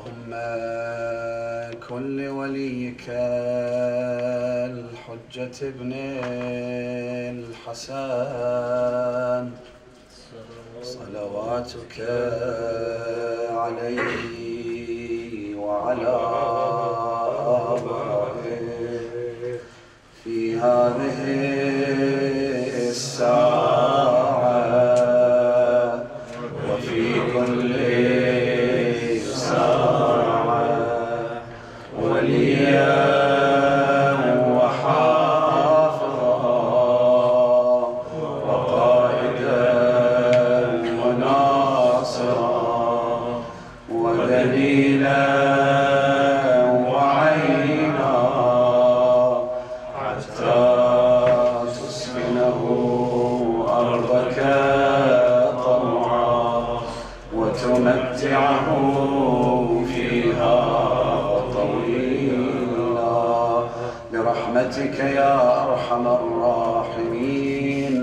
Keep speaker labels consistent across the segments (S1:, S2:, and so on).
S1: اللهم كن لوليك الحجة ابن الحسن صلواتك عليه وعلى آبائه في هذه الساعة وفي كل ساعة وليا وحافظا وقائدا وناصرا ودليلا وعينا حتى تسكنه أرضك طوعا وتمتعه فيها طويلا برحمتك يا أرحم الراحمين.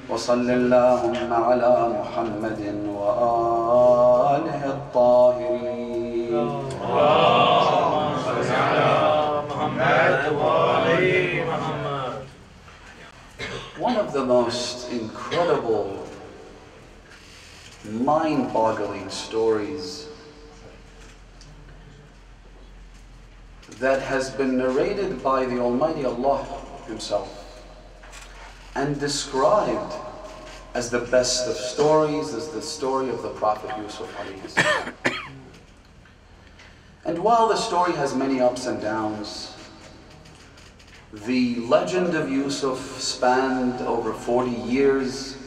S1: وصل اللهم على محمد وآله الطاهرين.
S2: اللهم صل على محمد وآل محمد.
S1: One of the most incredible, mind-boggling stories that has been narrated by the Almighty Allah Himself and described as the best of stories is the story of the Prophet Yusuf alayhi salam. And while the story has many ups and downs, the legend of Yusuf spanned over 40 years.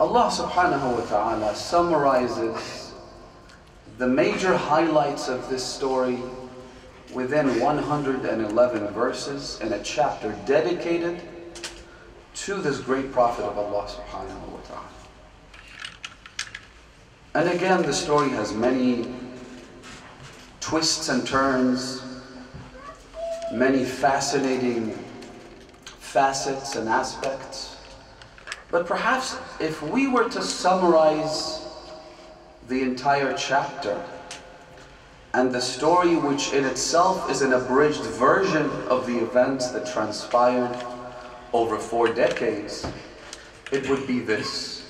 S1: Allah subhanahu wa ta'ala summarizes the major highlights of this story within 111 verses in a chapter dedicated to this great prophet of Allah subhanahu wa ta'ala. And again, the story has many twists and turns, many fascinating facets and aspects. But perhaps if we were to summarize the entire chapter and the story, which in itself is an abridged version of the events that transpired over 4 decades, it would be this.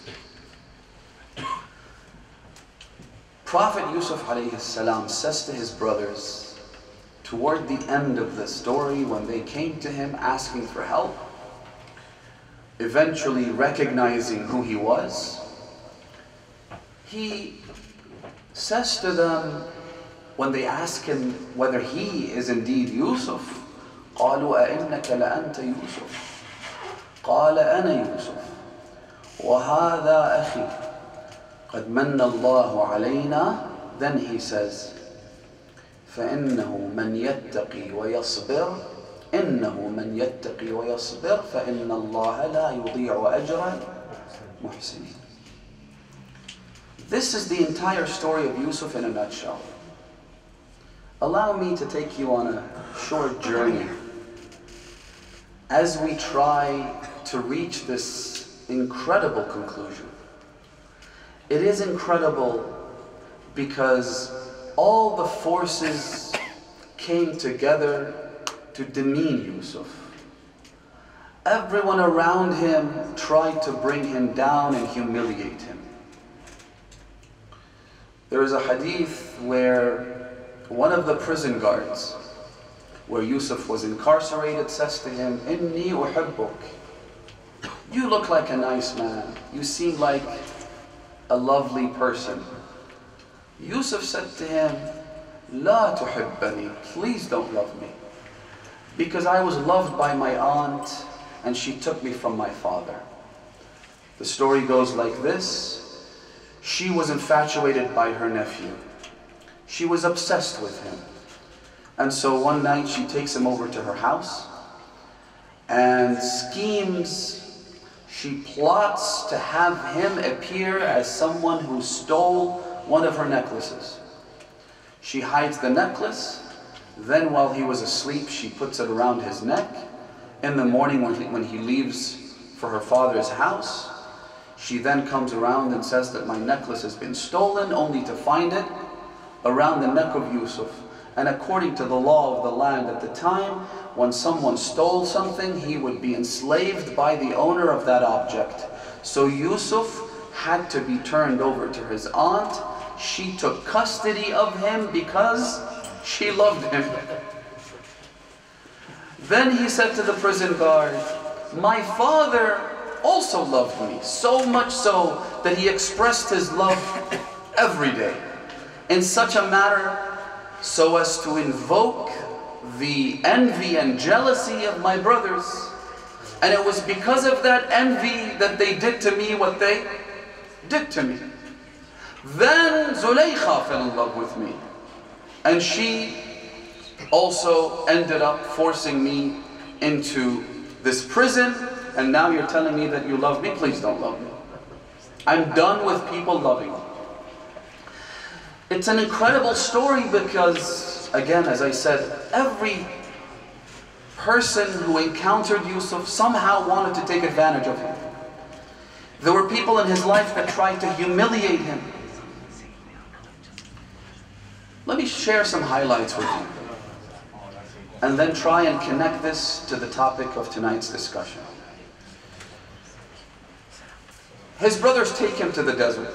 S1: Prophet Yusuf alayhi salam says to his brothers toward the end of the story, when they came to him asking for help, eventually recognizing who he was, he says to them, when they ask him whether he is indeed Yusuf, قالوا أئنك لأنت يوسف قال أنا يوسف وهذا أخي قد من الله علينا. Then he says, فإنه من يتقي ويصبر إنه من يتقي ويصبر فإن الله لا يضيع أجر المحسنين. This is the entire story of Yusuf in a nutshell. Allow me to take you on a short journey as we try to reach this incredible conclusion. It is incredible because all the forces came together to demean Yusuf. Everyone around him tried to bring him down and humiliate him. There is a hadith where one of the prison guards, where Yusuf was incarcerated, says to him, Inni uhibbuk. You look like a nice man. You seem like a lovely person. Yusuf said to him, La tuhibbani. Please don't love me. Because I was loved by my aunt and she took me from my father. The story goes like this. She was infatuated by her nephew. She was obsessed with him. And so one night she takes him over to her house and schemes. She plots to have him appear as someone who stole one of her necklaces. She hides the necklace. Then while he was asleep, she puts it around his neck. In the morning when he leaves for her father's house, She then comes around and says that my necklace has been stolen, only to find it around the neck of Yusuf. And according to the law of the land at the time, when someone stole something, he would be enslaved by the owner of that object. So Yusuf had to be turned over to his aunt. She took custody of him because she loved him. Then he said to the prison guard, my father also loved me, so much so that he expressed his love every day in such a manner so as to invoke the envy and jealousy of my brothers. And it was because of that envy that they did to me what they did to me. Then Zulaykha fell in love with me, and she also ended up forcing me into this prison. And now you're telling me that you love me? Please don't love me. I'm done with people loving me. It's an incredible story because, again, as I said, every person who encountered Yusuf somehow wanted to take advantage of him. There were people in his life that tried to humiliate him. Let me share some highlights with you, and then try and connect this to the topic of tonight's discussion. His brothers take him to the desert.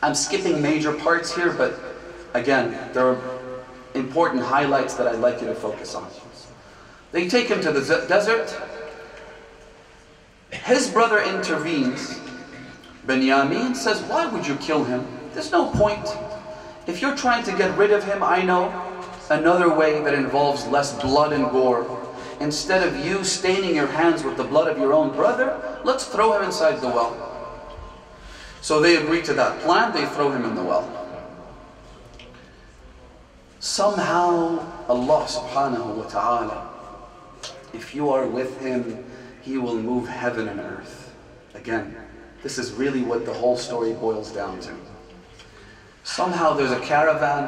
S1: I'm skipping major parts here, but again, there are important highlights that I'd like you to focus on. They take him to the desert. His brother intervenes. Benjamin says, why would you kill him? There's no point. If you're trying to get rid of him, I know another way that involves less blood and gore. Instead of you staining your hands with the blood of your own brother, let's throw him inside the well. So they agree to that plan. They throw him in the well. Somehow Allah subhanahu wa ta'ala, if you are with him, he will move heaven and earth. Again, this is really what the whole story boils down to. Somehow there's a caravan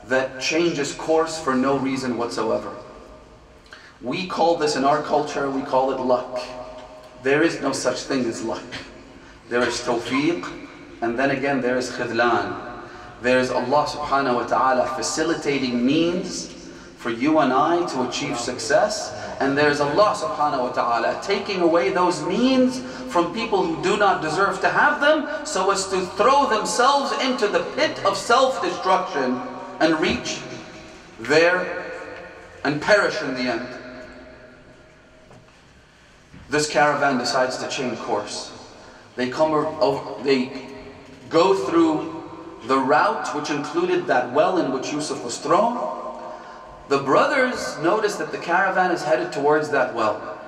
S1: that changes course for no reason whatsoever. We call this in our culture, we call it luck. There is no such thing as luck. There is tawfiq, and then again there is khidlan. There is Allah subhanahu wa ta'ala facilitating means for you and I to achieve success, and there is Allah subhanahu wa ta'ala taking away those means from people who do not deserve to have them, so as to throw themselves into the pit of self-destruction and reach there and perish in the end. This caravan decides to change course. They go through the route which included that well in which Yusuf was thrown. The brothers notice that the caravan is headed towards that well.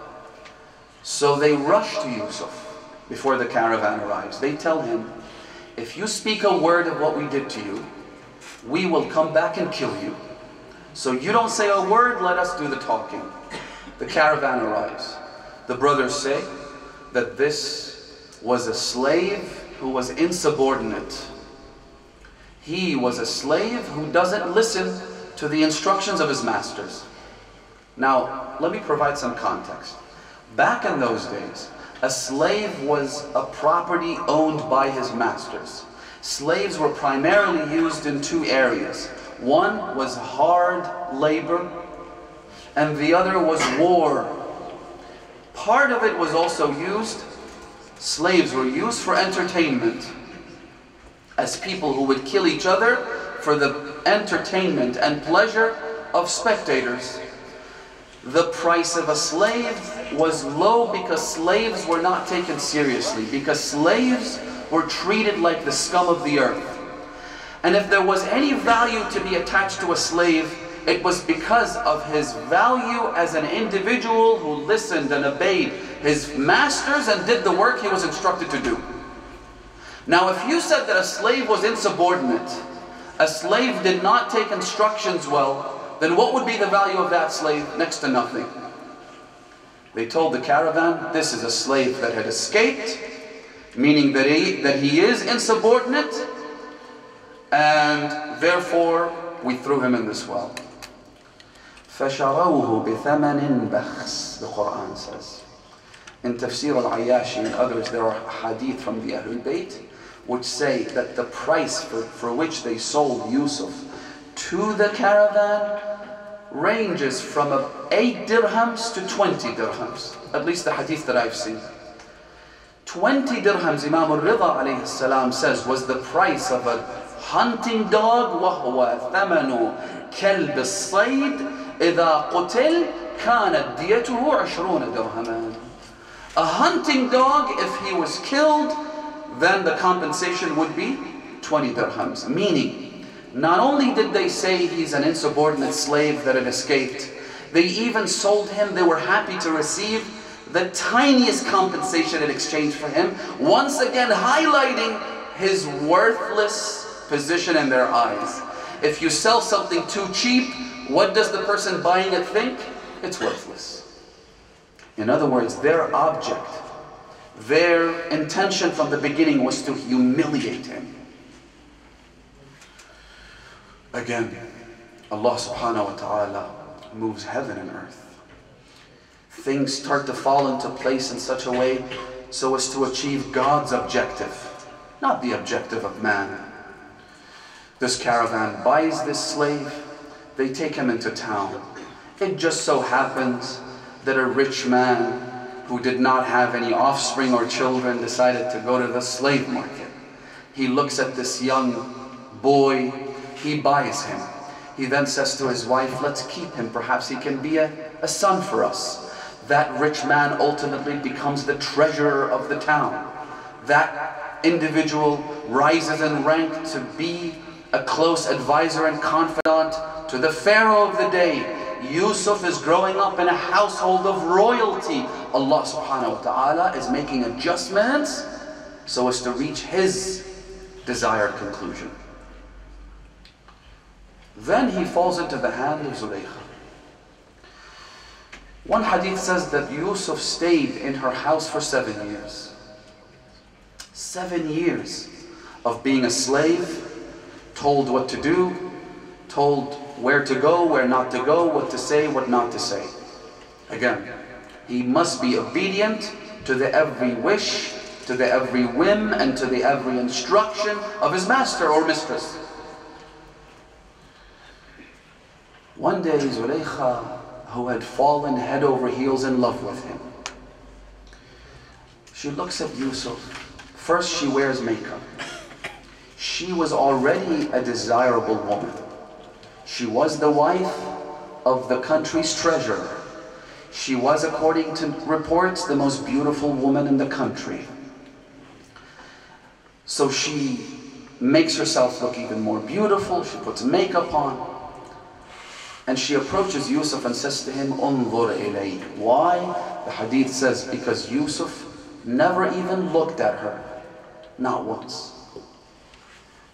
S1: So they rush to Yusuf before the caravan arrives. They tell him, if you speak a word of what we did to you, we will come back and kill you. So you don't say a word, let us do the talking. The caravan arrives. The brothers say that this was a slave who was insubordinate. He was a slave who doesn't listen to the instructions of his masters. Now, let me provide some context. Back in those days, a slave was a property owned by his masters. Slaves were primarily used in two areas. One was hard labor, and the other was war. Part of it was also used, slaves were used for entertainment, as people who would kill each other for the entertainment and pleasure of spectators. The price of a slave was low because slaves were not taken seriously, because slaves were treated like the scum of the earth. And if there was any value to be attached to a slave, it was because of his value as an individual who listened and obeyed his masters and did the work he was instructed to do. Now, if you said that a slave was insubordinate, a slave did not take instructions well, then what would be the value of that slave? Next to nothing. They told the caravan, this is a slave that had escaped, meaning that he is insubordinate, and therefore we threw him in this well. فَشَرَوْهُ بِثَمَنٍ بَخْسٍ, the Quran says. In Tafsir al-Ayyashi and others, there are hadith from the Alulbayt which say that the price for which they sold Yusuf to the caravan ranges from 8 dirhams to 20 dirhams. At least the hadith that I've seen. 20 dirhams, Imam al-Rida alayhi salam says, was the price of a hunting dog. وَهُوَ ثَمَنُ كَلْبِ الصَّيْدِ إِذَا قُتِلْ كَانَتْ دِيَتُهُ 20 dirhaman. A hunting dog, if he was killed, then the compensation would be 20 dirhams. Meaning, not only did they say he's an insubordinate slave that had escaped, they even sold him, they were happy to receive the tiniest compensation in exchange for him, once again highlighting his worthless position in their eyes. If you sell something too cheap, what does the person buying it think? It's worthless. In other words, their object, their intention from the beginning was to humiliate him. Again, Allah subhanahu wa ta'ala moves heaven and earth. Things start to fall into place in such a way so as to achieve God's objective, not the objective of man. This caravan buys this slave, they take him into town. It just so happens that a rich man who did not have any offspring or children decided to go to the slave market. He looks at this young boy, he buys him. He then says to his wife, let's keep him, perhaps he can be a son for us. That rich man ultimately becomes the treasurer of the town. That individual rises in rank to be a close advisor and confidant to the pharaoh of the day. Yusuf is growing up in a household of royalty. Allah subhanahu wa ta'ala is making adjustments so as to reach his desired conclusion. Then he falls into the hand of Zulaykha. One hadith says that Yusuf stayed in her house for 7 years. 7 years of being a slave, told what to do, told where to go, where not to go, what to say, what not to say. Again, he must be obedient to the every wish, to the every whim, and to the every instruction of his master or mistress. One day, Zulaykha, who had fallen head over heels in love with him, she looks at Yusuf. First, she wears makeup. She was already a desirable woman. She was the wife of the country's treasurer. She was, according to reports, the most beautiful woman in the country. So she makes herself look even more beautiful. She puts makeup on. And she approaches Yusuf and says to him, "Unzur ilay." Why? The hadith says, because Yusuf never even looked at her. Not once.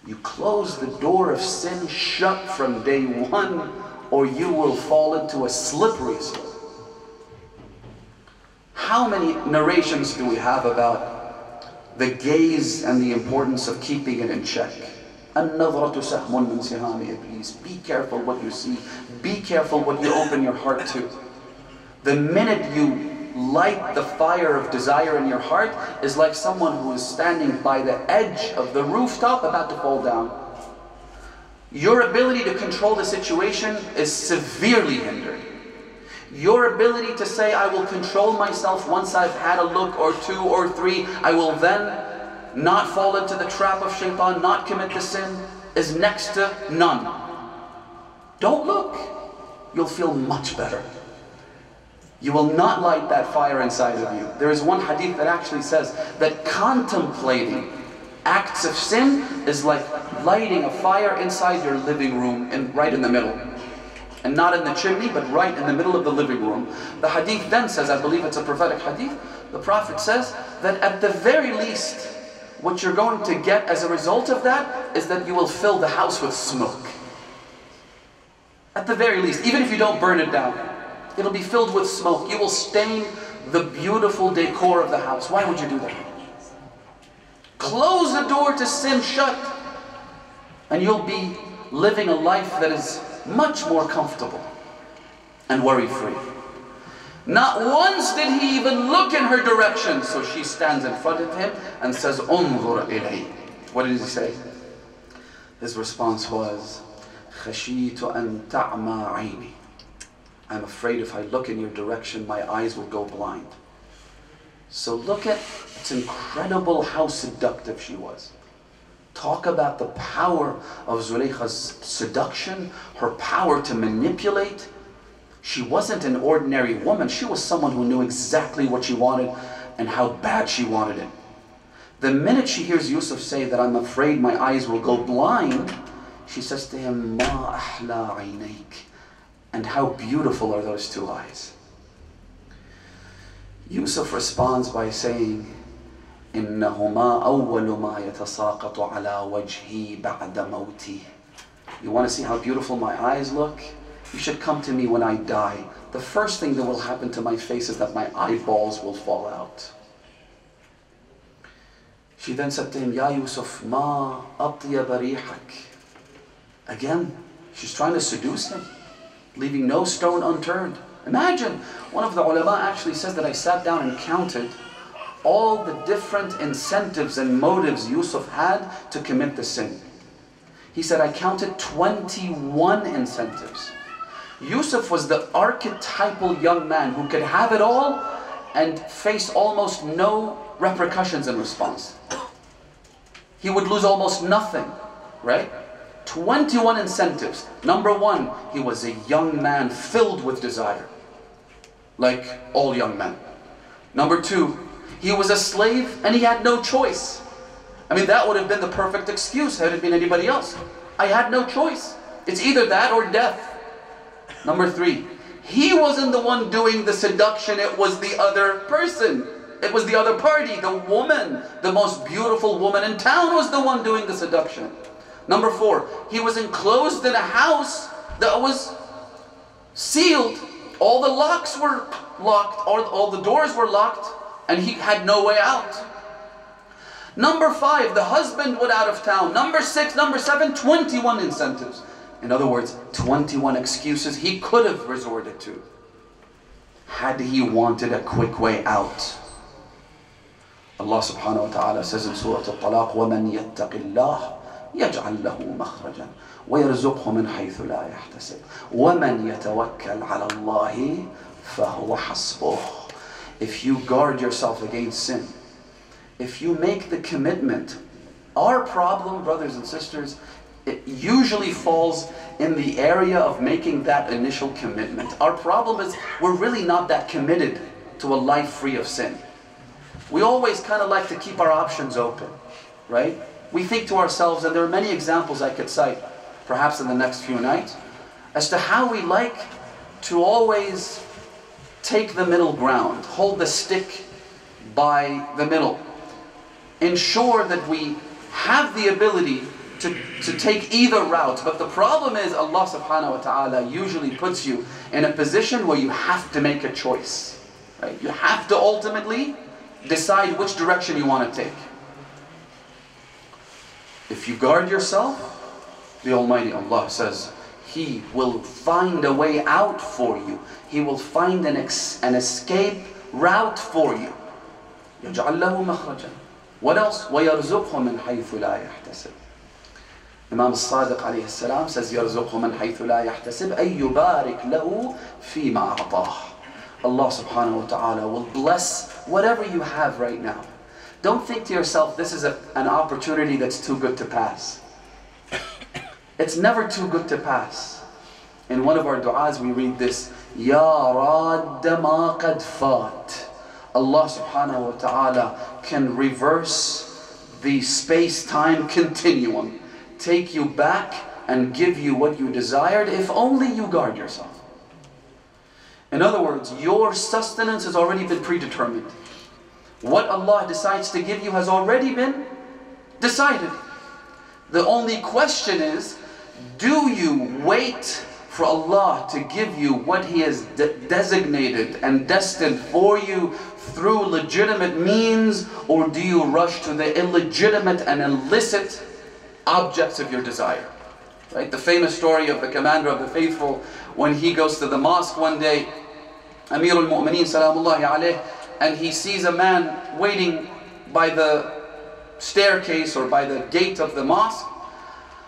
S1: You close the door of sin shut from day one, or you will fall into a slippery slope. How many narrations do we have about the gaze and the importance of keeping it in check? النظرة سهم من سهام إبليس. Be careful what you see. Be careful what you open your heart to. The minute you light the fire of desire in your heart is like someone who is standing by the edge of the rooftop about to fall down. Your ability to control the situation is severely hindered. Your ability to say, I will control myself once I've had a look or two or three, I will then not fall into the trap of shaitan, not commit the sin, is next to none. Don't look. You'll feel much better. You will not light that fire inside of you. There is one hadith that actually says that contemplating acts of sin is like lighting a fire inside your living room, right in the middle. And not in the chimney, but right in the middle of the living room. The hadith then says, I believe it's a prophetic hadith, the Prophet says that at the very least, what you're going to get as a result of that is that you will fill the house with smoke. At the very least, even if you don't burn it down, it'll be filled with smoke. You will stain the beautiful decor of the house. Why would you do that? Close the door to sin shut, and you'll be living a life that is much more comfortable and worry-free. Not once did he even look in her direction. So she stands in front of him and says, "Unzur ilay." What did he say? His response was, "Khashitu an ta'ma ayni." I'm afraid if I look in your direction, my eyes will go blind. So look at, it's incredible how seductive she was. Talk about the power of Zulaykha's seduction, her power to manipulate. She wasn't an ordinary woman. She was someone who knew exactly what she wanted and how bad she wanted it. The minute she hears Yusuf say that, "I'm afraid my eyes will go blind," she says to him, "Ma ahla aynayk." And how beautiful are those two eyes. Yusuf responds by saying, "Innahuma awwalu ma yatasaqatu ala wajhi ba'da mawti." You want to see how beautiful my eyes look? You should come to me when I die. The first thing that will happen to my face is that my eyeballs will fall out. She then said to him, "Ya Yusuf, ma atyaba rihak." Again, she's trying to seduce him, leaving no stone unturned. Imagine, one of the ulama actually says that I sat down and counted all the different incentives and motives Yusuf had to commit the sin. He said, I counted 21 incentives. Yusuf was the archetypal young man who could have it all and face almost no repercussions in response. He would lose almost nothing, right? 21 incentives. Number one, he was a young man filled with desire, like all young men. Number two, he was a slave and he had no choice. I mean, that would have been the perfect excuse had it been anybody else. I had no choice. It's either that or death. Number three, he wasn't the one doing the seduction, it was the other person. It was the other party, the woman, the most beautiful woman in town was the one doing the seduction. Number four, he was enclosed in a house that was sealed. All the locks were locked, all the doors were locked, and he had no way out. Number five, the husband went out of town. Number six, number seven, 21 incentives. In other words, 21 excuses he could have resorted to had he wanted a quick way out. Allah subhanahu wa ta'ala says in Surah Al-Talaq, وَمَنْ يَتَّقِ اللَّهِ يَجْعَلْ لَهُ مَخْرَجًا وَيَرْزُقْهُ مِنْ حَيْثُ لَا يَحْتَسِبُ وَمَنْ يَتَوَكَّلْ عَلَى اللَّهِ فَهُوَ حَسْبُهُ. If you guard yourself against sin, if you make the commitment, our problem, brothers and sisters, it usually falls in the area of making that initial commitment. Our problem is we're really not that committed to a life free of sin. We always kind of like to keep our options open, right? We think to ourselves, and there are many examples I could cite, perhaps in the next few nights, as to how we like to always take the middle ground, hold the stick by the middle, ensure that we have the ability to take either route. But the problem is Allah subhanahu wa ta'ala usually puts you in a position where you have to make a choice, right? You have to ultimately decide which direction you want to take. If you guard yourself, the Almighty Allah says, He will find a way out for you. He will find an escape route for you. يَجْعَلْ لَهُ مَخْرَجًا. What else? وَيَرْزُقْهُ مِنْ حَيْثُ لَا يَحْتَسِبُ. Imam al-Sadiq alayhi salam says, يَرْزُقْهُ مِنْ حَيْثُ لَا يَحْتَسِبُ أَيْ يُبَارِكْ لَهُ فِي مَا أَعْطَاهُ. Allah subhanahu wa ta'ala will bless whatever you have right now. Don't think to yourself, this is an opportunity that's too good to pass. It's never too good to pass. In one of our du'as we read this, Ya Radda ma qad fat. Allah subhanahu wa ta'ala can reverse the space-time continuum, take you back and give you what you desired if only you guard yourself. In other words, your sustenance has already been predetermined. What Allah decides to give you has already been decided. The only question is, do you wait for Allah to give you what He has designated and destined for you through legitimate means, or do you rush to the illegitimate and illicit objects of your desire? Right? The famous story of the commander of the faithful, when he goes to the mosque one day Amir al-Mu'mineen salamullahi alayh, and he sees a man waiting by the staircase or by the gate of the mosque.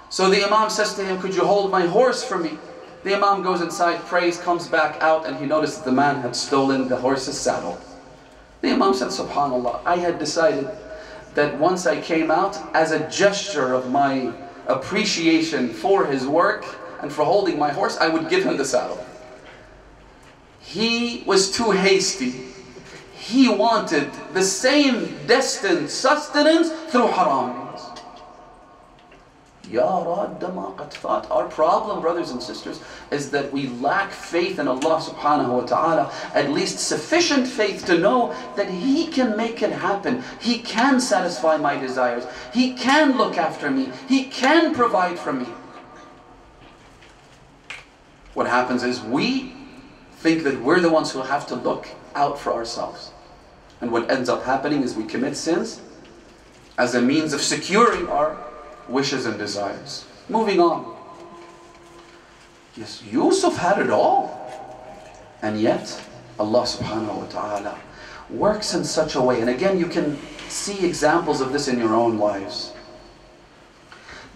S1: So the Imam says to him, could you hold my horse for me? The Imam goes inside, prays, comes back out, and he noticed that the man had stolen the horse's saddle. The Imam said, subhanallah, I had decided that once I came out, as a gesture of my appreciation for his work and for holding my horse, I would give him the saddle. He was too hasty. He wanted the same destined sustenance through haram. Ya Radda ma qad fat. Our problem, brothers and sisters, is that we lack faith in Allah subhanahu wa ta'ala, at least sufficient faith to know that He can make it happen. He can satisfy my desires. He can look after me. He can provide for me. What happens is we think that we're the ones who have to look out for ourselves. And what ends up happening is we commit sins as a means of securing our wishes and desires. Moving on. Yes, Yusuf had it all. And yet, Allah subhanahu wa ta'ala works in such a way. And again, you can see examples of this in your own lives.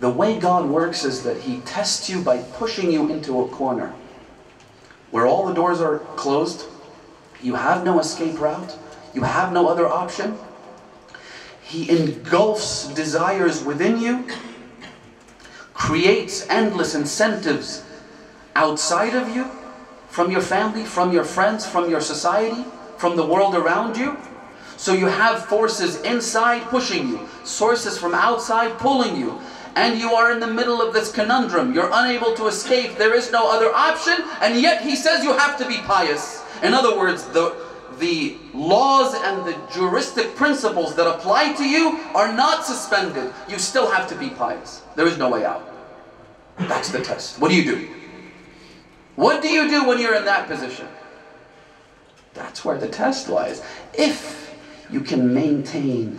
S1: The way God works is that He tests you by pushing you into a corner where all the doors are closed. You have no escape route. You have no other option. He engulfs desires within you, creates endless incentives outside of you, from your family, from your friends, from your society, from the world around you. So you have forces inside pushing you, sources from outside pulling you, and you are in the middle of this conundrum. You're unable to escape. There is no other option, and yet He says you have to be pious. In other words, the laws and the juristic principles that apply to you are not suspended. You still have to be pious. There is no way out. That's the test. What do you do? What do you do when you're in that position? That's where the test lies. If you can maintain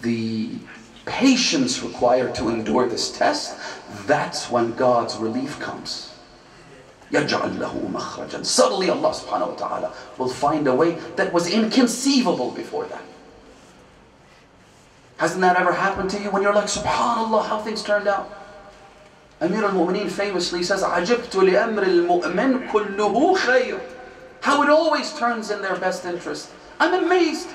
S1: the patience required to endure this test, that's when God's relief comes. يَجْعَلْ لَهُ مَخْرَجًا. Suddenly Allah subhanahu wa ta'ala will find a way that was inconceivable before that. Hasn't that ever happened to you when you're like, subhanallah, how things turned out? Amir al-Mu'mineen famously says, عَجِبْتُ لِأَمْرِ الْمُؤْمِنِ كُلُّهُ خَيْرٌ. How it always turns in their best interest. I'm amazed.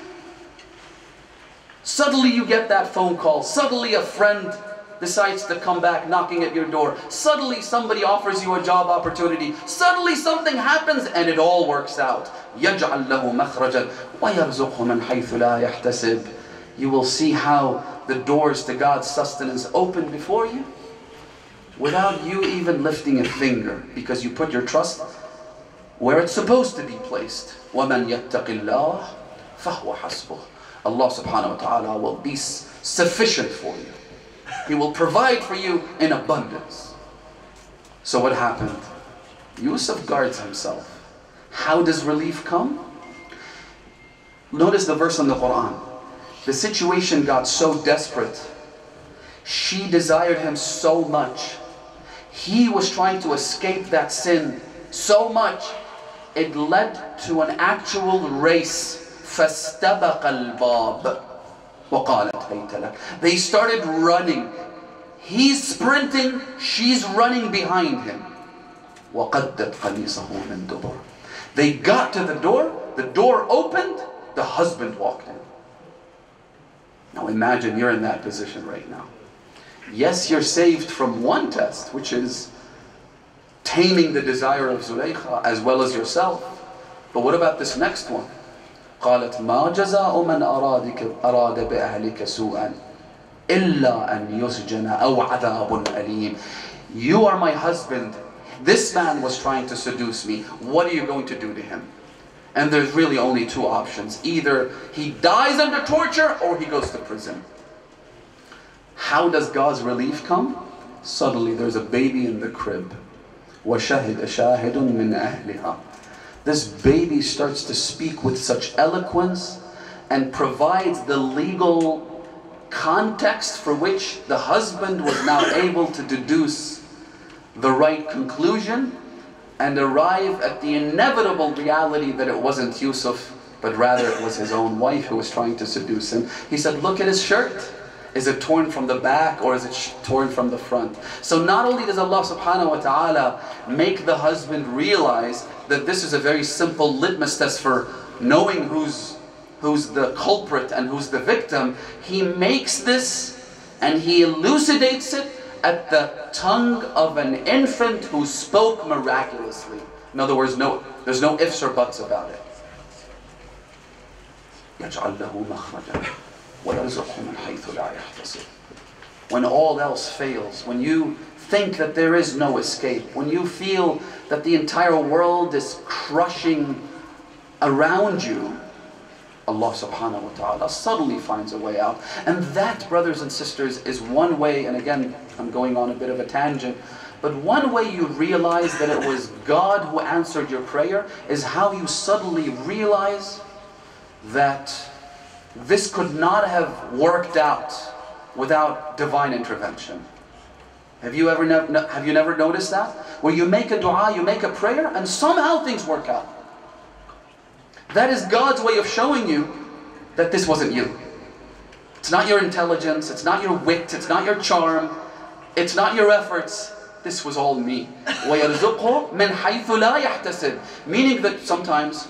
S1: Suddenly you get that phone call. Suddenly a friend decides to come back knocking at your door. Suddenly somebody offers you a job opportunity. Suddenly something happens and it all works out. يَجْعَلْ لَهُ مَخْرَجًا وَيَرْزُقْهُ مِنْ حَيْثُ لَا يَحْتَسِبْ. You will see how the doors to God's sustenance open before you without you even lifting a finger, because you put your trust where it's supposed to be placed. وَمَنْ يَتَّقِ اللَّهِ فَهُوَ حَسْبُهُ. Allah subhanahu wa ta'ala will be sufficient for you. He will provide for you in abundance. So what happened? Yusuf guards himself. How does relief come? Notice the verse in the Quran. The situation got so desperate. She desired him so much. He was trying to escape that sin so much. It led to an actual race. فَاسْتَبَقَ الْبَابِ وَقَالَتْ هَيْتَ لَكَ. They started running. He's sprinting, she's running behind him. وَقَدَّتْ قَمِيصَهُ مِنْ دُبُرٍ. They got to the door opened, the husband walked in. Now imagine you're in that position right now. Yes, you're saved from one test, which is taming the desire of Zulaykha as well as yourself. But what about this next one? قالت ما جزاء من أراد بأهلك سوءا إلا أن يسجن أو عذاب أليم. You are my husband. This man was trying to seduce me. What are you going to do to him? And there's really only two options. Either he dies under torture or he goes to prison. How does God's relief come? Suddenly there's a baby in the crib. وَشَهِدَ شَاهِدٌ مِّنْ أَهْلِهَا. This baby starts to speak with such eloquence and provides the legal context for which the husband was now able to deduce the right conclusion. and arrive at the inevitable reality that it wasn't Yusuf, but rather it was his own wife who was trying to seduce him. He said, look at his shirt. Is it torn from the back or is it torn from the front? So not only does Allah subhanahu wa ta'ala make the husband realize that this is a very simple litmus test for knowing who's the culprit and who's the victim, He makes this and He elucidates it at the tongue of an infant who spoke miraculously. In other words, there's no ifs or buts about it. يَجْعَلْ لَهُ مَخْرَجًا وَيَرْزُقْهُ مِنْ حَيْثُ لَا يَحْتَسِبُ. When all else fails, when you think that there is no escape, when you feel that the entire world is crushing around you, Allah subhanahu wa ta'ala suddenly finds a way out. And that, brothers and sisters, is one way, and again, I'm going on a bit of a tangent, but one way you realize that it was God who answered your prayer is how you suddenly realize that this could not have worked out without divine intervention. Have you never noticed that? Where you make a dua, you make a prayer, and somehow things work out. That is God's way of showing you that this wasn't you. It's not your intelligence, it's not your wit, it's not your charm, it's not your efforts. This was all me. وَيَرْزُقْهُ مِنْ حَيْثُ لَا يَحْتَسِبُ. Meaning that sometimes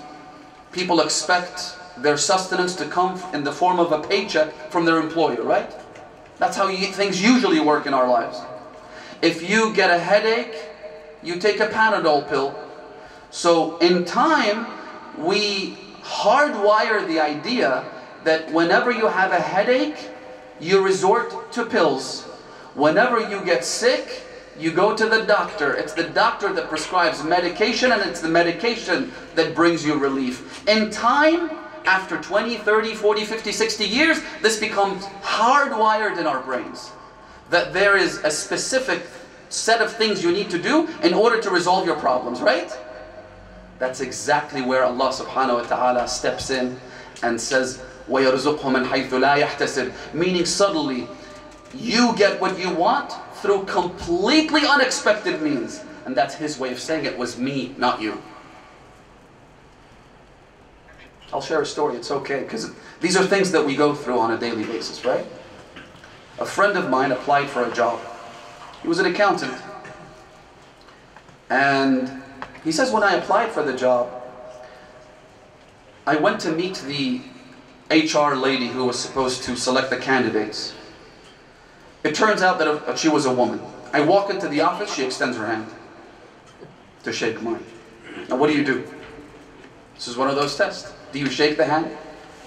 S1: people expect their sustenance to come in the form of a paycheck from their employer, right? That's how things usually work in our lives. If you get a headache, you take a Panadol pill. So in time, we hardwire the idea that whenever you have a headache, you resort to pills. Whenever you get sick, you go to the doctor. It's the doctor that prescribes medication, and it's the medication that brings you relief. In time, after 20, 30, 40, 50, 60 years, this becomes hardwired in our brains. That there is a specific set of things you need to do in order to resolve your problems, right? That's exactly where Allah subhanahu wa ta'ala steps in and says, وَيَرْزُقْهُ مِنْ حَيْثُ لَا يَحْتَسِبُ. Meaning suddenly, you get what you want through completely unexpected means. And that's His way of saying it was me, not you. I'll share a story, it's okay, because these are things that we go through on a daily basis, right? A friend of mine applied for a job. He was an accountant. And he says, when I applied for the job, I went to meet the HR lady who was supposed to select the candidates. It turns out that she was a woman. I walk into the office, she extends her hand to shake mine. Now what do? This is one of those tests. Do you shake the hand?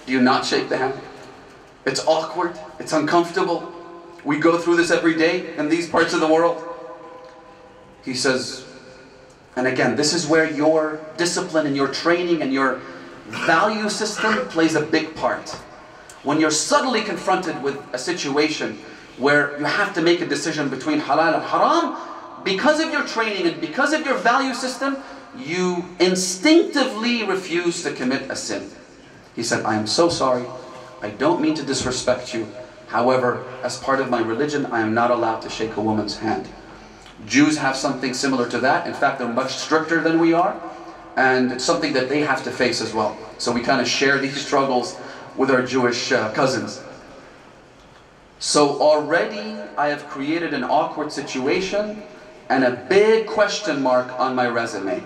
S1: Do you not shake the hand? It's awkward, it's uncomfortable. We go through this every day in these parts of the world. He says, and again, this is where your discipline and your training and your value system plays a big part. When you're suddenly confronted with a situation where you have to make a decision between halal and haram, because of your training and because of your value system, you instinctively refuse to commit a sin. He said, I am so sorry. I don't mean to disrespect you. However, as part of my religion, I am not allowed to shake a woman's hand. Jews have something similar to that. In fact, they're much stricter than we are. And it's something that they have to face as well. So we kind of share these struggles with our Jewish cousins. So already I have created an awkward situation and a big question mark on my resume.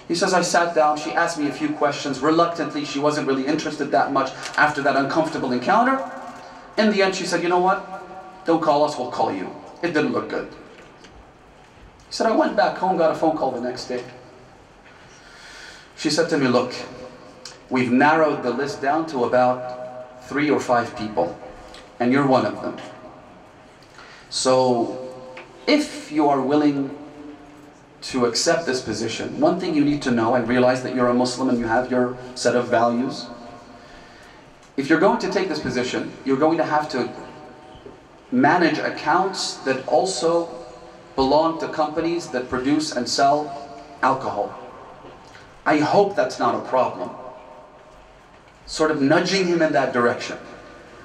S1: He says, I sat down, she asked me a few questions. Reluctantly, she wasn't really interested that much after that uncomfortable encounter. In the end, she said, you know what? Don't call us, we'll call you. It didn't look good. He said, I went back home, got a phone call the next day. She said to me, look, we've narrowed the list down to about 3 or 5 people, and you're one of them. So, if you are willing to accept this position, one thing you need to know, and realize that you're a Muslim and you have your set of values. If you're going to take this position, you're going to have to manage accounts that also belong to companies that produce and sell alcohol. I hope that's not a problem. Sort of nudging him in that direction.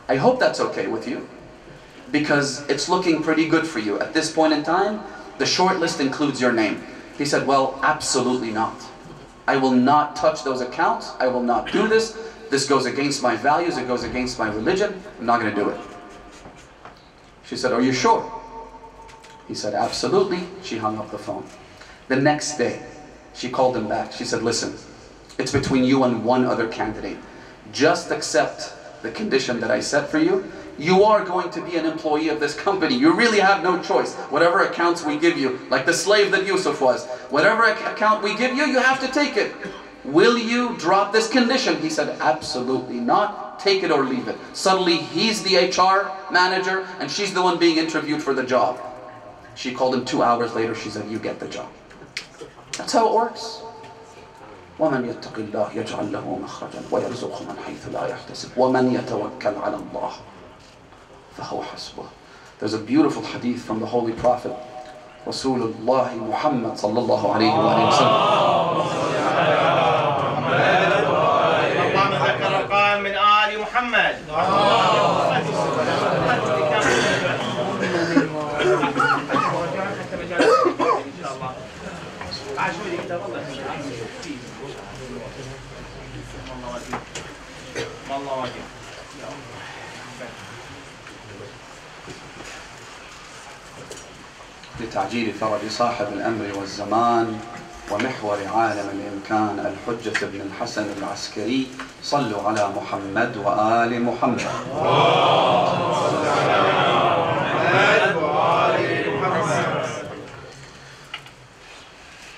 S1: I hope that's okay with you, because it's looking pretty good for you. At this point in time, the short list includes your name. He said, well, absolutely not. I will not touch those accounts. I will not do this. This goes against my values. It goes against my religion. I'm not going to do it. She said, are you sure? He said, absolutely. She hung up the phone. The next day, she called him back. She said, listen, it's between you and one other candidate. Just accept the condition that I set for you. You are going to be an employee of this company. You really have no choice. Whatever accounts we give you, like the slave that Yusuf was, whatever account we give you, you have to take it. Will you drop this condition? He said, absolutely not. Take it or leave it. Suddenly, he's the HR manager, and she's the one being interviewed for the job. She called him 2 hours later. She said, you get the job. That's how it works. وَمَنْ يَتَّقِ اللَّهِ يَجْعَلْ لَهُ مَخْرَجًا وَيَرْزُقْهُ مِنْ حَيْثُ لَا يَحْتَسِبُ وَمَنْ يَتَوَكَّلْ عَلَى اللَّهِ فَهُوَ حَسْبُهُ. There's a beautiful hadith from the Holy Prophet Rasulullah Muhammad sallallahu alayhi wa لتعجيل فرج صاحب الأمر والزمان ومحور عالم الإمكان الحجة بن الحسن العسكري صلوا على محمد وآل محمد.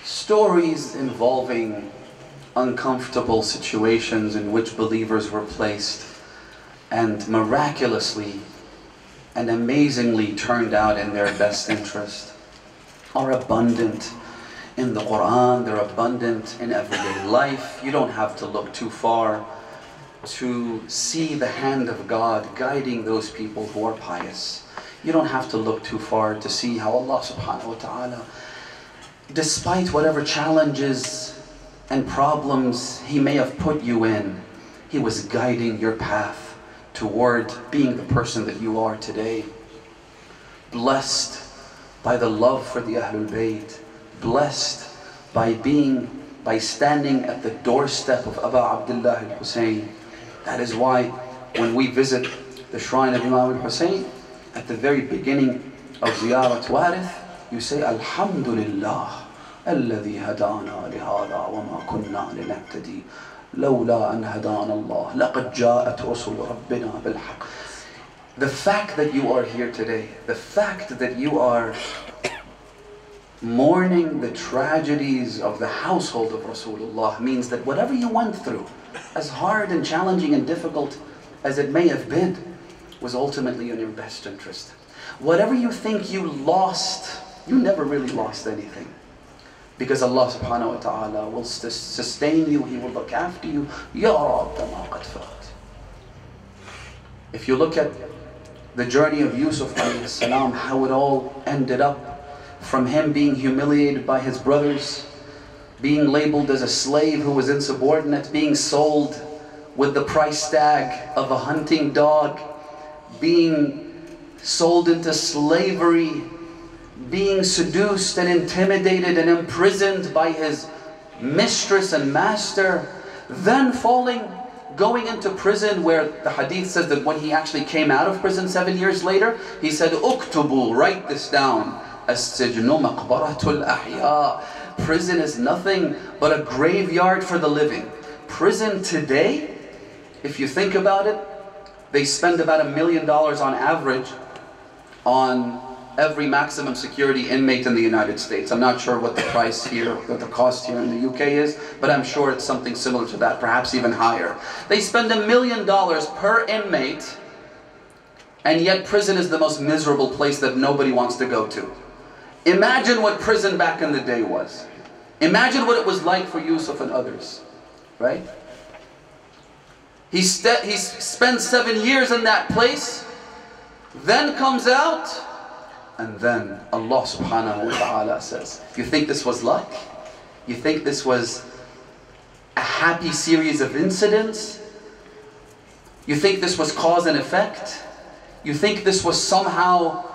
S1: Stories involving uncomfortable situations in which believers were placed and miraculously and amazingly turned out in their best interest are abundant in the Quran. They're abundant in everyday life. You don't have to look too far to see the hand of God guiding those people who are pious. You don't have to look too far to see how Allah subhanahu wa ta'ala, despite whatever challenges and problems He may have put you in, He was guiding your path toward being the person that you are today. Blessed by the love for the Alulbayt, blessed by standing at the doorstep of Abu Abdullah al-Hussein. That is why when we visit the shrine of Imam al-Hussein, at the very beginning of Ziyarat Warith, you say, Alhamdulillah, alladhi hadana lihada wa ma kunna linahtadi lawla an hadana Allah, laqad ja'at rusul rabbina bil haqq. The fact that you are here today, the fact that you are mourning the tragedies of the household of Rasulullah means that whatever you went through, as hard and challenging and difficult as it may have been, was ultimately in your best interest. Whatever you think you lost, you never really lost anything. Because Allah subhanahu wa ta'ala will sustain you, He will look after you. Ya Rabb ma qad fat. If you look at the journey of Yusuf alayhi salam, how it all ended up, from him being humiliated by his brothers, being labeled as a slave who was insubordinate, being sold with the price tag of a hunting dog, being sold into slavery, being seduced and intimidated and imprisoned by his mistress and master, then going into prison, where the hadith says that when he actually came out of prison 7 years later, he said, Uktubu, write this down. As-sijnu maqbaratul ahya. Prison is nothing but a graveyard for the living. Prison today, if you think about it, they spend about $1 million on average on every maximum security inmate in the United States. I'm not sure what the price here, what the cost here in the UK is, but I'm sure it's something similar to that, perhaps even higher. They spend $1 million per inmate, and yet prison is the most miserable place that nobody wants to go to. Imagine what prison back in the day was. Imagine what it was like for Yusuf and others, right? He spent 7 years in that place, then comes out, and then Allah subhanahu wa ta'ala says, you think this was luck? You think this was a happy series of incidents? You think this was cause and effect? You think this was somehow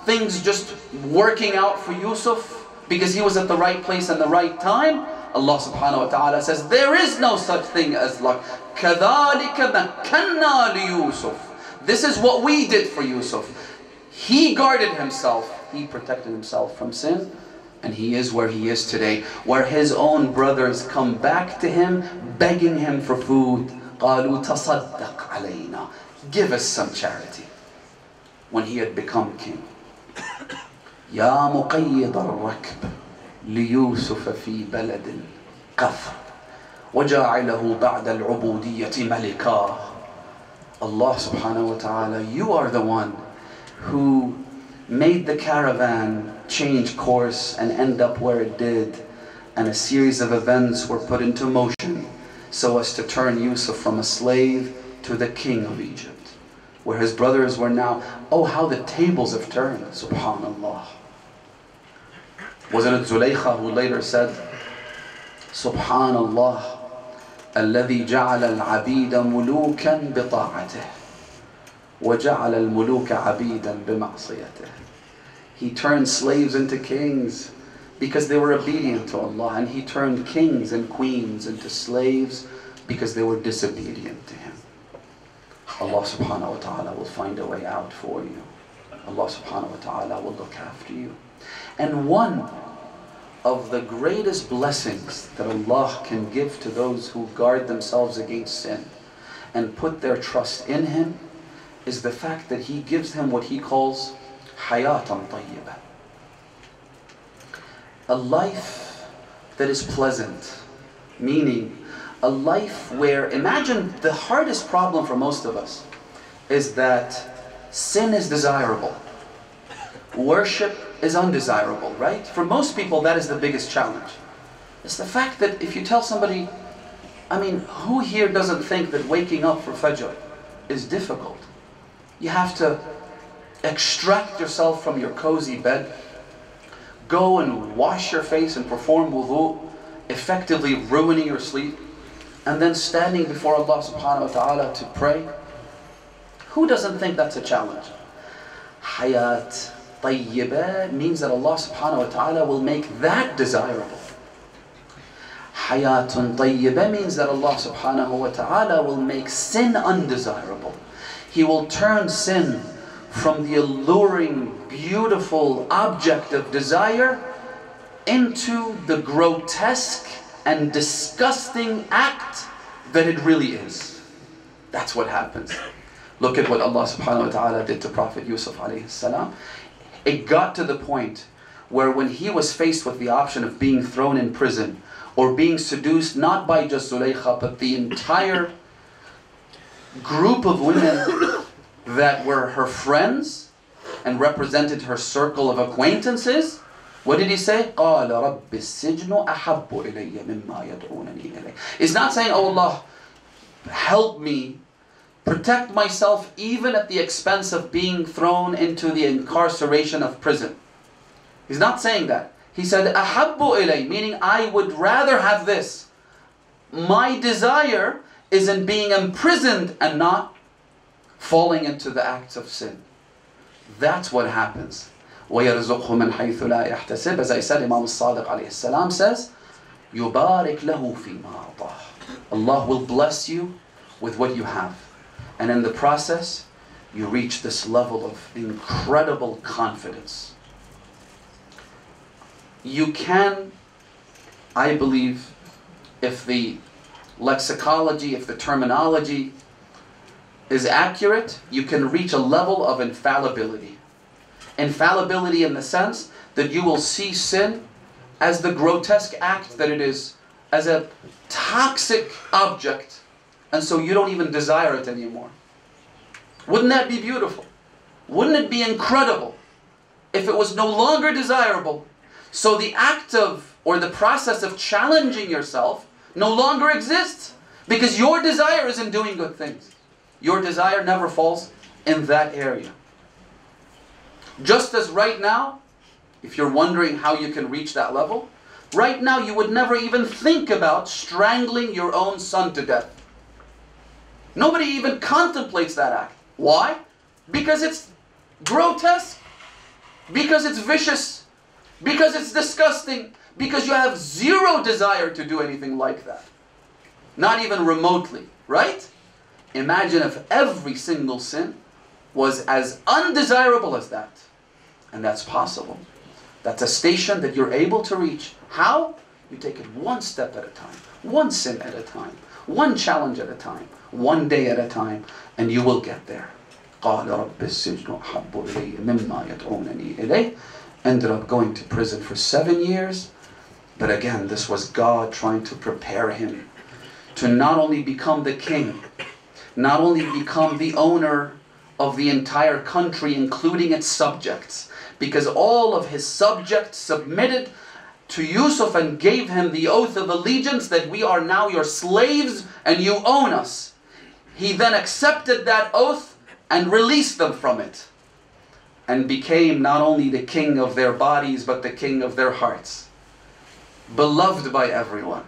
S1: things just working out for Yusuf? because he was at the right place and the right time, Allah subhanahu wa ta'ala says, there is no such thing as luck. كَذَلِكَ مَكَّنَّا لِيُوسُفَ. This is what we did for Yusuf. He guarded himself. He protected himself from sin. And he is where he is today, where his own brothers come back to him, begging him for food. قَالُوا تَصَدَّقْ عَلَيْنَا. Give us some charity. When he had become king. يَا مُقَيِّضَ الرَّكْبِ لِيُوسُفَ فِي بَلَدٍ قَفْرٍ وَجَعَلَهُ بَعْدَ الْعُبُودِيَّةِ مَلِكًا. Allah subhanahu wa ta'ala, you are the one who made the caravan change course and end up where it did, and a series of events were put into motion so as to turn Yusuf from a slave to the king of Egypt, where his brothers were now. Oh, how the tables have turned, subhanallah. Wasn't it Zulaykha who later said, Subhanallah, الذي جعل العبيد ملوكا بطاعته وجعل الملوك عبيدا بمعصيته. He turned slaves into kings because they were obedient to Allah, and he turned kings and queens into slaves because they were disobedient to him. Allah subhanahu wa ta'ala will find a way out for you. Allah subhanahu wa ta'ala will look after you. And one of the greatest blessings that Allah can give to those who guard themselves against sin and put their trust in Him is the fact that He gives them what He calls hayatan tayyibah. A life that is pleasant, meaning a life where, imagine the hardest problem for most of us is that sin is desirable, worship is undesirable, right? For most people that is the biggest challenge. It's the fact that if you tell somebody, I mean, who here doesn't think that waking up for Fajr is difficult? You have to extract yourself from your cozy bed, go and wash your face and perform wudu, effectively ruining your sleep, and then standing before Allah subhanahu wa ta'ala to pray. Who doesn't think that's a challenge? Hayat tayyibah means that Allah subhanahu wa ta'ala will make that desirable. Hayatun tayyibah means that Allah subhanahu wa ta'ala will make sin undesirable. He will turn sin from the alluring, beautiful object of desire into the grotesque and disgusting act that it really is. That's what happens. Look at what Allah subhanahu wa ta'ala did to Prophet Yusuf alayhi salam. It got to the point where when he was faced with the option of being thrown in prison or being seduced not by just Zulaykha but the entire group of women that were her friends and represented her circle of acquaintances, what did he say? قَالَ رَبِّ السِّجْنُ أَحَبُّ إِلَيَّ مِمَّا يَدْعُونَنِي إِلَيْهِ. It's not saying, oh Allah, help me protect myself even at the expense of being thrown into the incarceration of prison. He's not saying that. He said, أَحَبُّ إِلَيْهِ, meaning I would rather have this. My desire is in being imprisoned and not falling into the acts of sin. That's what happens. وَيَرْزُقْهُ مِنْ حَيْثُ لَا يَحْتَسِبُ. As I said, Imam al-Sadiq alayhi salam says, يُبَارِكْ لَهُ فِي مَا أَعْطَاهُ. Allah will bless you with what you have. And in the process, you reach this level of incredible confidence. You can, I believe, if the lexicology, if the terminology is accurate, you can reach a level of infallibility. Infallibility in the sense that you will see sin as the grotesque act that it is, as a toxic object, and so you don't even desire it anymore. Wouldn't that be beautiful? Wouldn't it be incredible if it was no longer desirable? So the act of, or the process of challenging yourself no longer exists because your desire is in doing good things. Your desire never falls in that area. Just as right now, if you're wondering how you can reach that level, right now you would never even think about strangling your own son to death. Nobody even contemplates that act. Why? Because it's grotesque, because it's vicious, Because it's disgusting. Because you have zero desire to do anything like that. Not even remotely, right? Imagine if every single sin was as undesirable as that. And that's possible. That's a station that you're able to reach. How? You take it one step at a time, one sin at a time, one challenge at a time, one day at a time, and you will get there. قال رب السجن أحب إلي مما يدعونني إليه. Ended up going to prison for 7 years. But again, this was God trying to prepare him to not only become the king, not only become the owner of the entire country, including its subjects, because all of his subjects submitted to Yusuf and gave him the oath of allegiance that we are now your slaves and you own us. He then accepted that oath and released them from it, and became not only the king of their bodies, but the king of their hearts, beloved by everyone.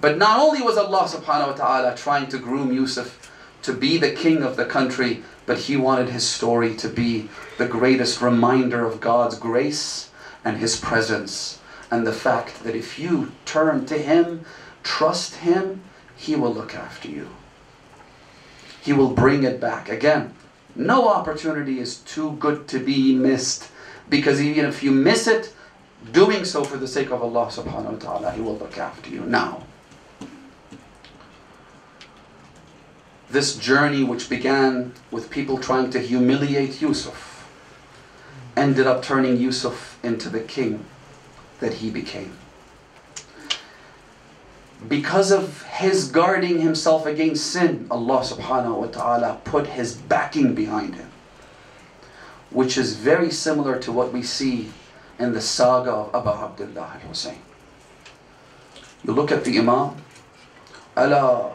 S1: But not only was Allah subhanahu wa ta'ala trying to groom Yusuf to be the king of the country, but he wanted his story to be the greatest reminder of God's grace and his presence, and the fact that if you turn to him, trust him, he will look after you. He will bring it back. Again, no opportunity is too good to be missed, because even if you miss it, doing so for the sake of Allah subhanahu wa ta'ala, he will look after you. Now, this journey, which began with people trying to humiliate Yusuf, ended up turning Yusuf into the king that he became. Because of his guarding himself against sin, Allah subhanahu wa ta'ala put his backing behind him, which is very similar to what we see in the saga of Abu Abdullah al-Hussein. You look at the Imam, ألا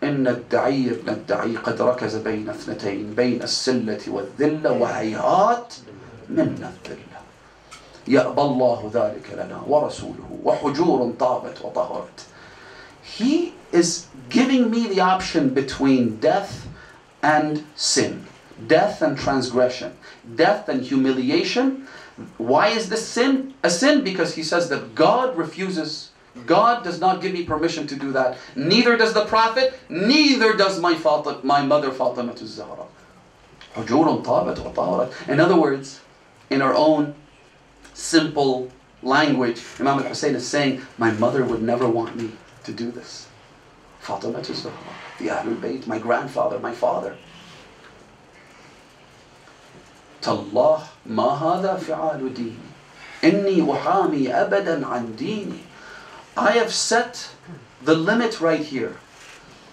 S1: إن الدعي ابن الدعي قد ركز بين اثنتين بين السلة والذلة وهيهات منا الذلة يأبى الله ذلك لنا ورسوله وحجور طابت وطهرت. He is giving me the option between death and sin, death and transgression, death and humiliation. Why is this sin a sin? Because he says that God refuses. God does not give me permission to do that. Neither does the Prophet, neither does my mother Fatima az-Zahra. In other words, in our own simple language, Imam al-Hussein is saying, my mother would never want me to do this. Fatima az-Zahra, the Alulbayt, my grandfather, my father. Tallah ma hadha fi'alu dini inni uhami abadan an dini. I have set the limit right here.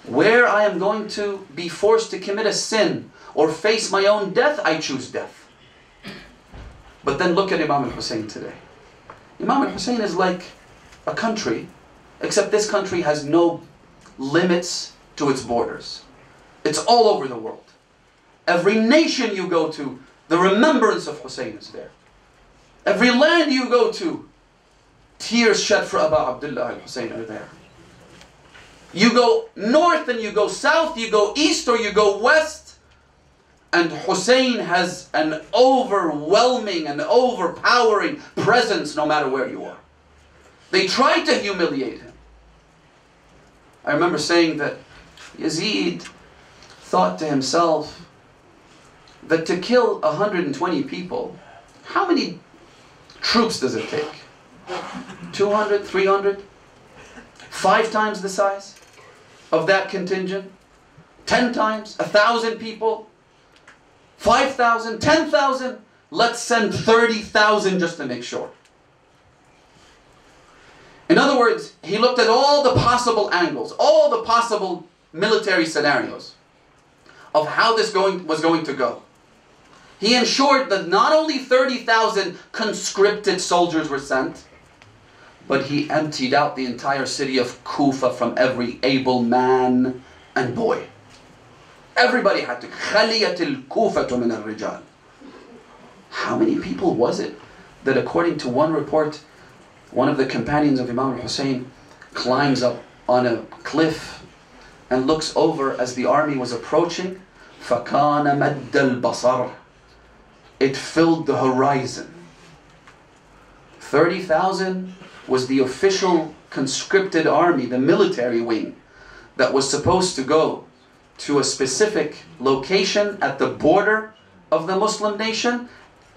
S1: Where I am going to be forced to commit a sin or face my own death, I choose death. But then look at Imam al-Hussein today. Imam al-Hussein is like a country, except this country has no limits to its borders. It's all over the world. Every nation you go to, the remembrance of Hussein is there. Every land you go to, tears shed for Abu Abdullah al-Hussein are there. You go north and you go south, you go east or you go west, and Hussein has an overwhelming and overpowering presence no matter where you are. They tried to humiliate him. I remember saying that Yazid thought to himself that to kill 120 people, how many troops does it take? 200, 300? 5 times the size of that contingent? 10 times? 1,000 people? 5,000? 10,000? Let's send 30,000 just to make sure. In other words, he looked at all the possible angles, all the possible military scenarios of how this was going to go. He ensured that not only 30,000 conscripted soldiers were sent, but he emptied out the entire city of Kufa from every able man and boy. Everybody had to. خَلِيَتِ الْكُوفَةُ مِنَ الرِّجَالِ. How many people was it that, according to one report, one of the companions of Imam al-Hussein climbs up on a cliff and looks over as the army was approaching? فَكَانَ مَدَّ الْبَصَرِ. It filled the horizon. 30,000 was the official conscripted army, the military wing, that was supposed to go to a specific location at the border of the Muslim nation,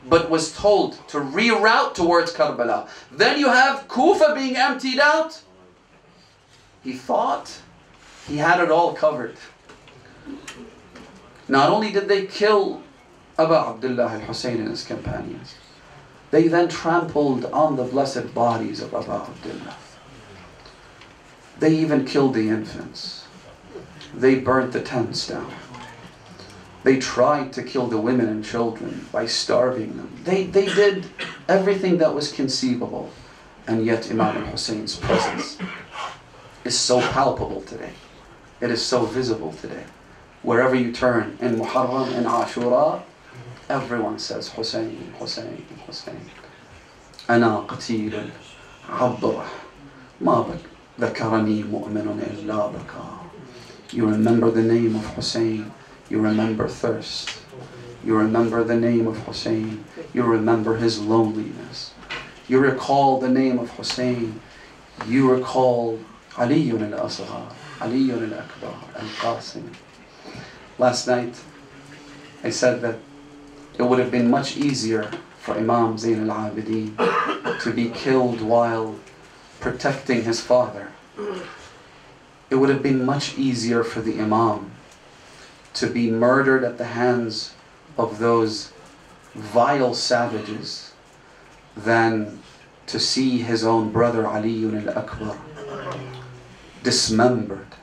S1: but was told to reroute towards Karbala. Then you have Kufa being emptied out. He thought he had it all covered. Not only did they kill Abu Abdullah al-Hussein and his companions, they then trampled on the blessed bodies of Abu Abdullah. They even killed the infants. They burnt the tents down. They tried to kill the women and children by starving them. They did everything that was conceivable. And yet Imam al-Hussein's presence is so palpable today. It is so visible today. Wherever you turn, in Muharram, in Ashura, everyone says Hussein, Hussein, Hussein. أنا قتيل عبره ما ذكرني مؤمن إلا بكى. You remember the name of Hussein, you remember thirst. You remember the name of Hussein, you remember his loneliness. You recall the name of Hussein, you recall Ali al-Asghar, Ali al-Akbar, al-Qasim. Last night, I said that it would have been much easier for Imam Zayn al-Abidin to be killed while protecting his father. It would have been much easier for the Imam to be murdered at the hands of those vile savages than to see his own brother Ali al-Akbar dismembered.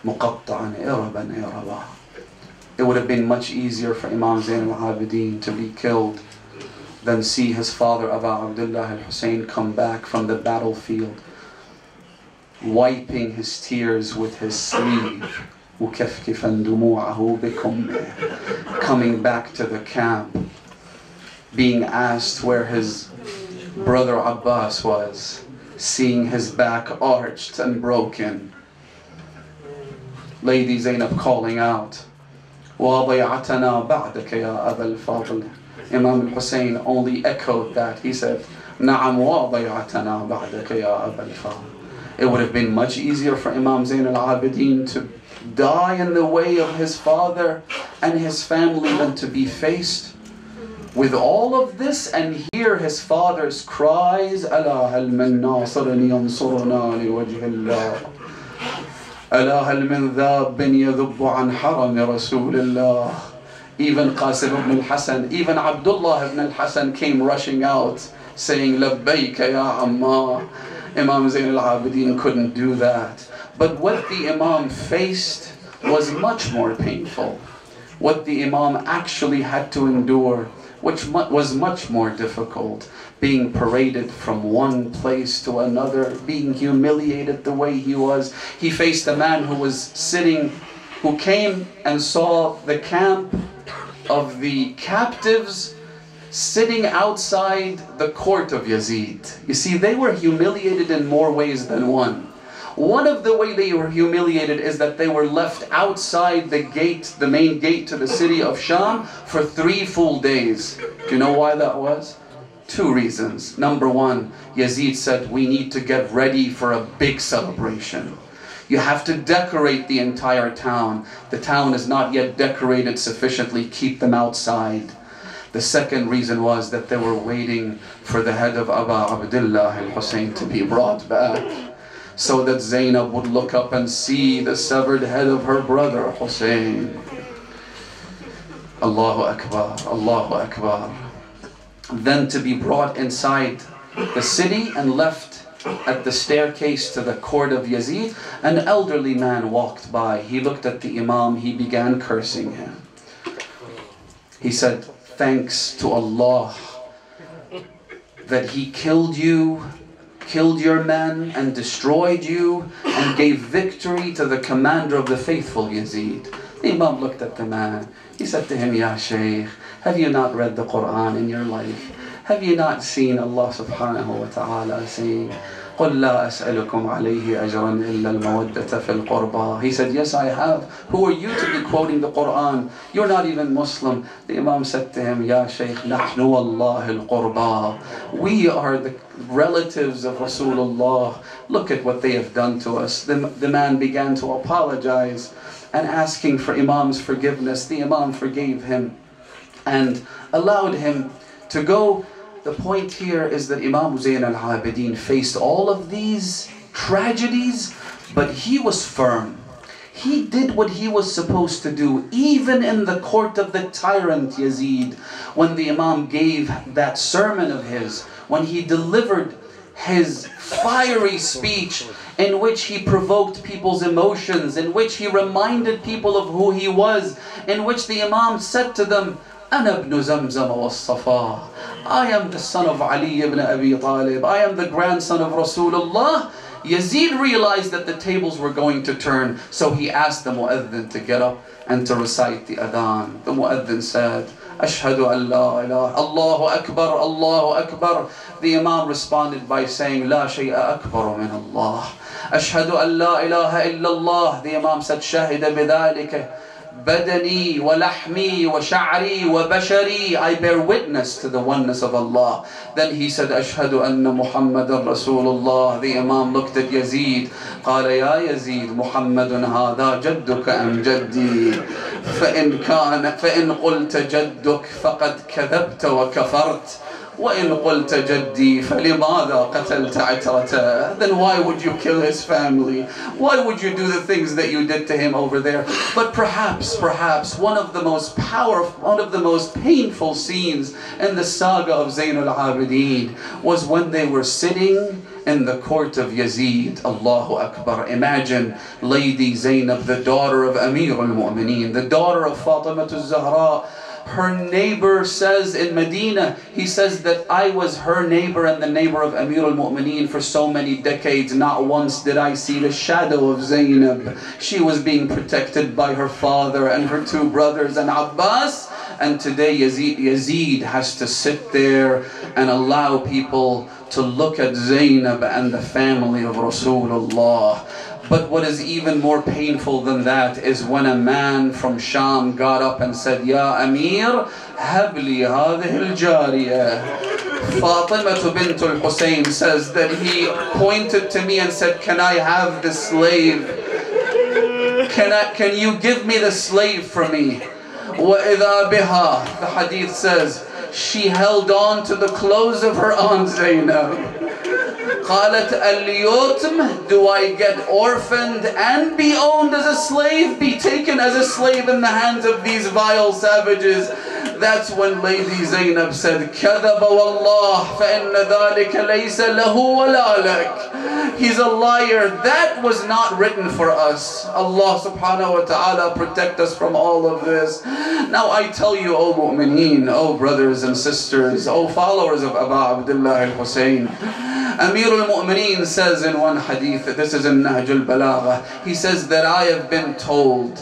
S1: مقطعا إربا إربا. It would have been much easier for Imam Zayn al-Abidin to be killed than see his father Abu Abdullah al-Hussein come back from the battlefield, wiping his tears with his sleeve, مكفكفا دموعه بكمه, coming back to the camp, being asked where his brother Abbas was, seeing his back arched and broken. Lady Zainab calling out, وَضَيْعَتَنَا بَعْدَكَ يَا أَبَا الْفَاضِلِ. Imam al-Hussein only echoed that. He said, نَعَمْ وَضَيْعَتَنَا بَعْدَكَ يَا أَبَا الْفَاضِلِ. It would have been much easier for Imam Zayn al-Abidin to die in the way of his father and his family than to be faced with all of this and hear his father's cries, أَلَا هَلْ مِن نَاصِرٍ يَنصُرُنَا لِوَجْهِ اللَّهِ ألا هل من ذاب يذب عن حرم رسول الله. Even Qasim ibn al-Hasan, even Abdullah ibn al-Hasan came rushing out saying لبيك يا عمار. Imam Zayn al-Abidin couldn't do that. But what the Imam faced was much more painful. What the Imam actually had to endure, which was much more difficult. Being paraded from one place to another, being humiliated the way he was. He faced a man who was sitting, who came and saw the camp of the captives sitting outside the court of Yazid. You see, they were humiliated in more ways than one. One of the way they were humiliated is that they were left outside the gate, the main gate to the city of Sham, for 3 full days. Do you know why that was? 2 reasons. Number one, Yazid said, we need to get ready for a big celebration. You have to decorate the entire town. The town is not yet decorated sufficiently. Keep them outside. The second reason was that they were waiting for the head of Abu Abdullah al-Hussein to be brought back, so that Zainab would look up and see the severed head of her brother Hussein. Allahu Akbar, Allahu Akbar. Then to be brought inside the city and left at the staircase to the court of Yazid. An elderly man walked by. He looked at the Imam. He began cursing him. He said, thanks to Allah that He killed you, killed your men and destroyed you and gave victory to the commander of the faithful, Yazid. The Imam looked at the man. He said to him, Ya Shaykh, have you not read the Quran in your life? Have you not seen Allah subhanahu wa ta'ala saying, قُلْ لَا أَسْأَلُكُمْ عَلَيْهِ أَجْرًا إِلَّا الْمَوَدَّةَ فِي الْقُرْبَى. He said, yes, I have. Who are you to be quoting the Quran? You're not even Muslim. The Imam said to him, Ya Shaykh, نَحْنُ وَاللَّهِ الْقُرْبَى. We are the relatives of Rasulullah. Look at what they have done to us. The man began to apologize and asking for Imam's forgiveness. The Imam forgave him and allowed him to go. The point here is that Imam Zayn al-Abidin faced all of these tragedies, but he was firm. He did what he was supposed to do, even in the court of the tyrant Yazid. When the Imam gave that sermon of his, when he delivered his fiery speech in which he provoked people's emotions, in which he reminded people of who he was, in which the Imam said to them, أنا ابن زمزم والصفا. I am the son of Ali ibn Abi Talib. I am the grandson of Rasulullah. Yazid realized that the tables were going to turn, so he asked the mu'adhin to get up and to recite the adhan. The mu'adhin said, Ashhadu an la ilaha, Allahu Akbar, Allahu Akbar. The Imam responded by saying, La shay'a akbaru min Allah. Ashhadu an la ilaha illallah. The Imam said, Shahida bidhalika badani wa lahmi wa sha'ri wa bashari. I bear witness to the oneness of Allah. Then he said, Ashhadu anna Muhammadan Rasulullah. The Imam looked at Yazid. قال يا يزيد محمد هذا جدك أم جدي فإن قلت جدك فقد كذبت وكفرت وإن قلت جدي فلماذا قتلت عترته. Then why would you kill his family? Why would you do the things that you did to him over there? But perhaps one of the most powerful, one of the most painful scenes in the saga of Zayn al-Abidin was when they were sitting in the court of Yazid. Allahu Akbar. Imagine Lady Zainab, the daughter of Amir al-Mu'mineen, the daughter of Fatima al-Zahra. Her neighbor says in Medina, he says that I was her neighbor and the neighbor of Amir al-Mu'mineen for so many decades. Not once did I see the shadow of Zainab. She was being protected by her father and her two brothers and Abbas. And today Yazid has to sit there and allow people to look at Zainab and the family of Rasulullah. But what is even more painful than that is when a man from Sham got up and said, Ya Amir, habli hadhihi al-jariyah. Fatima bint al-Hussein says that he pointed to me and said, can I have the slave? Can you give me the slave for me? وَإِذَا بِهَا, the hadith says, she held on to the clothes of her aunt Zainab. قالت اليتم, do I get orphaned and be owned as a slave, be taken as a slave in the hands of these vile savages? That's when Lady Zainab said, كذب والله فإن ذلك ليس له ولا لك. He's a liar. That was not written for us. Allah subhanahu wa ta'ala protect us from all of this. Now I tell you, O mu'mineen, O brothers and sisters, O followers of Abu Abdullah al-Hussein, Amir al-Mu'mineen says in one hadith, this is in Nahj al-Balagha, he says that I have been told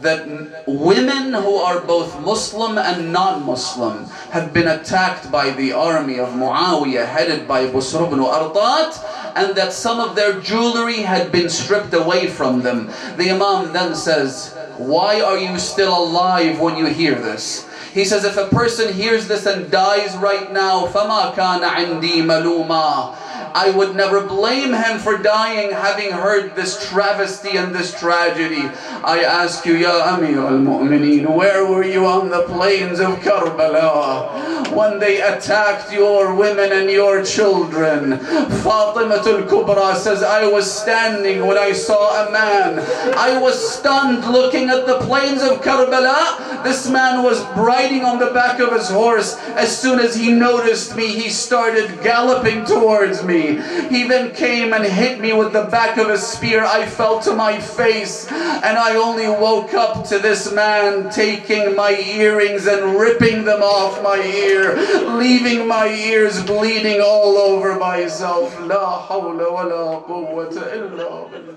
S1: that women who are both Muslim and non-Muslim have been attacked by the army of Muawiyah headed by Busr ibn Artat, and that some of their jewelry had been stripped away from them. The Imam then says, why are you still alive when you hear this? He says, if a person hears this and dies right now, فَمَا كَانَ عِنْدِي مَلُومًا, I would never blame him for dying having heard this travesty and this tragedy. I ask you, Ya Amir al-Mu'mineen, where were you on the plains of Karbala when they attacked your women and your children? Fatima al-Kubra says, I was standing when I saw a man. I was stunned looking at the plains of Karbala. This man was riding on the back of his horse. As soon as he noticed me, he started galloping towards me. He then came and hit me with the back of his spear. I fell to my face and I only woke up to this man taking my earrings and ripping them off my ear, leaving my ears bleeding all over myself. La hawla wa la quwwata illa billah.